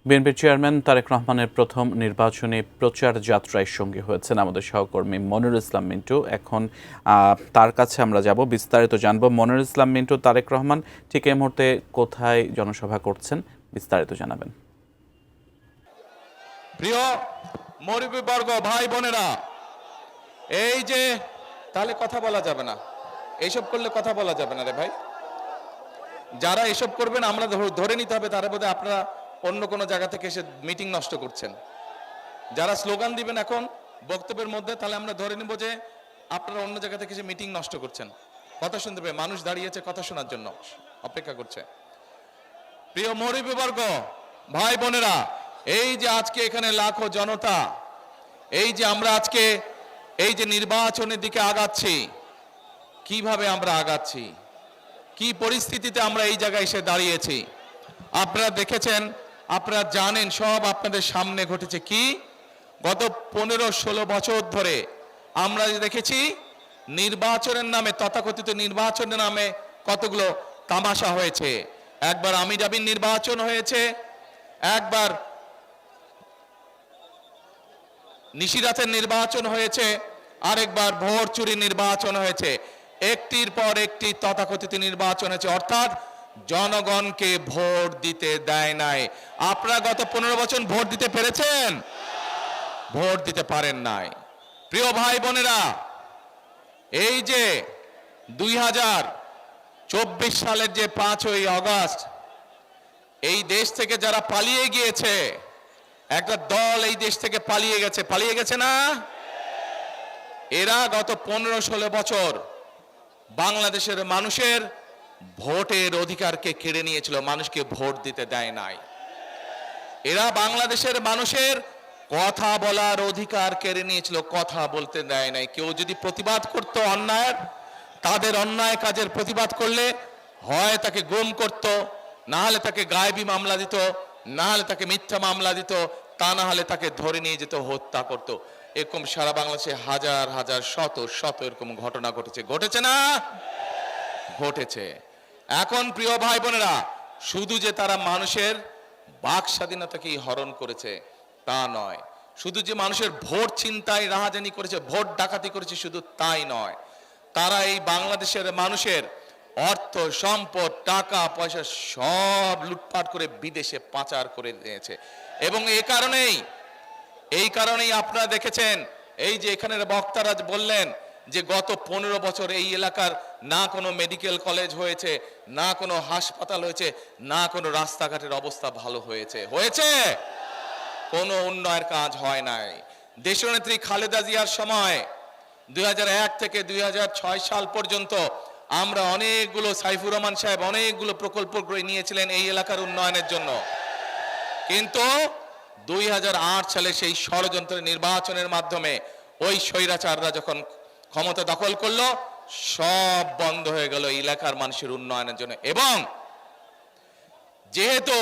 বিএনপির চেয়ারম্যান তারেক রহমানের প্রথম নির্বাচনী প্রচার যাত্রায় সঙ্গী হয়েছেন আমাদের সহকর্মী মনিরুল ইসলাম মিন্টু। এখন তার কাছে আমরা যাব, বিস্তারিত জানব। মনিরুল ইসলাম মিন্টু, তারেক রহমান ঠিক এই মুহূর্তে কোথায় জনসভা করছেন, বিস্তারিত জানাবেন। প্রিয় মুরব্বীবর্গ, ভাই বোনেরা, এই যে তাহলে কথা বলা যাবে না, এইসব করলে কথা বলা যাবে না রে ভাই। যারা এসব করবেন আমরা ধরে নিতে হবে তারা বোধহয় আপনারা অন্য কোনো জায়গা থেকে এসে মিটিং নষ্ট করছেন। যারা স্লোগান দিবেন এখন বক্তব্যের মধ্যে, তাহলে আমরা ধরে নিব যে আপনারা অন্য জায়গা থেকে এসে মিটিং নষ্ট করছেন। কথা শুনতে পেয়ে মানুষ দাঁড়িয়েছে কথা শোনার জন্য, অপেক্ষা করছে। প্রিয় মুরব্বীবর্গ, ভাই বোনেরা, এই যে আজকে এখানে লাখো জনতা, এই যে আমরা আজকে এই যে নির্বাচনের দিকে আগাচ্ছি, কিভাবে আমরা আগাচ্ছি, কি পরিস্থিতিতে আমরা এই জায়গায় এসে দাঁড়িয়েছি আপনারা দেখেছেন, আপনারা জানেন, সব আপনাদের সামনে ঘটেছে। কি গত 15-16 বছর ধরে আমরা দেখেছি নির্বাচনের নামে, তথাকথিত নির্বাচনের নামে কতগুলো তামাশা হয়েছে। একবার আমিরাবির নির্বাচন হয়েছে, একবার নিশিরাতের নির্বাচন হয়েছে, আরেকবার ভোট চুরি নির্বাচন হয়েছে। একটির পর একটি তথাকথিত নির্বাচন হয়েছে, অর্থাৎ জনগণকে ভোট দিতে দেয় নাই। আপনারা গত 15 বছর ভোট দিতে পেরেছেন? ভোট দিতে পারেন নাই। প্রিয় ভাই বোনেরা, এই যে 2024 সালের যে 5ই আগস্ট এই দেশ থেকে যারা পালিয়ে গিয়েছে, একটা দল এই দেশ থেকে পালিয়ে গেছে না? এরা গত 15-16 বছর বাংলাদেশের মানুষের ভোটের অধিকারকে কেড়ে নিয়েছিল, মানুষকে ভোট দিতে দেয় নাই। এরা বাংলাদেশের মানুষের কথা বলার অধিকার কেড়ে নিয়েছিল, কথা বলতে দেয় নাই। কেউ যদি প্রতিবাদ করত অন্যায়ের, তাদের অন্যায় কাজের প্রতিবাদ করলে হয় তাকে গুম করত, না হলে তাকে গায়েবী মামলা দিত, না হলে তাকে মিথ্যা মামলা দিত, তা না হলে তাকে ধরে নিয়ে যেত, হত্যা করত। এরকম সারা বাংলাদেশে হাজার হাজার শত শত এরকম ঘটনা ঘটেছে না? ঘটেছে। এখন প্রিয় ভাই বোনেরা, শুধু যে তারা মানুষের বাক স্বাধীনতাকেই হরণ করেছে তা নয়, শুধু যে মানুষের ভোট ছিনতাই রাহাজানি করেছে, ভোট ডাকাতি করেছে, শুধু তাই নয়, তারা এই বাংলাদেশের মানুষের অর্থ সম্পদ টাকা পয়সা সব লুটপাট করে বিদেশে পাচার করে দিয়েছে। এবং এই কারণেই আপনারা দেখেছেন, এই যে এখানের বক্তারা বললেন যে গত 15 বছর এই এলাকার না কোনো মেডিকেল কলেজ হয়েছে, না কোনো হাসপাতাল হয়েছে, না কোনো রাস্তাঘাটের অবস্থা ভালো হয়েছে। কোনো উন্নয়নের কাজ হয় নাই। দেশনেত্রী খালেদা জিয়ার সময় 2001 থেকে 2006 সাল পর্যন্ত আমরা অনেকগুলো, সাইফুর রহমান সাহেব অনেকগুলো প্রকল্প নিয়েছিলেন এই এলাকার উন্নয়নের জন্য। কিন্তু 2008 সালে সেই ষড়যন্ত্রের নির্বাচনের মাধ্যমে ওই স্বৈরাচাররা যখন ক্ষমতা দখল করলো, সব বন্ধ হয়ে গেল এলাকার মানুষের উন্নয়নের জন্য। এবং যেহেতু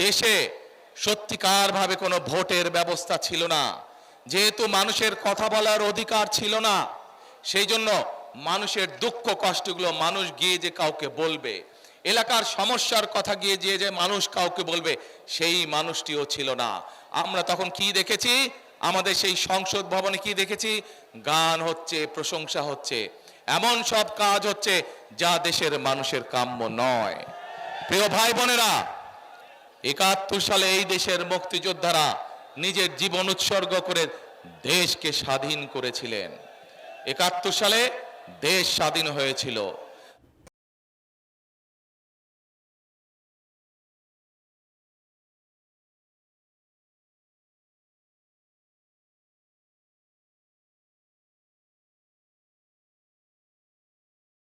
দেশে সত্যিকার ভাবে কোনো ভোটের ব্যবস্থা ছিল না, যেহেতু মানুষের কথা বলার অধিকার ছিল না, সেই জন্য মানুষের দুঃখ কষ্টগুলো মানুষ গিয়ে যে কাউকে বলবে, এলাকার সমস্যার কথা গিয়ে যে মানুষ কাউকে বলবে, সেই মানুষটিও ছিল না। আমরা তখন কি দেখেছি? আমাদের সেই সংসদ ভবনে কি দেখেছি? গান হচ্ছে, প্রশংসা হচ্ছে, এমন সব কাজ হচ্ছে যা দেশের মানুষের কাম্য নয়। প্রিয় ভাই বোনেরা, 71 সালে এই দেশের মুক্তিযোদ্ধারা নিজের জীবন উৎসর্গ করে দেশকে স্বাধীন করেছিলেন। 71 সালে দেশ স্বাধীন হয়েছিল।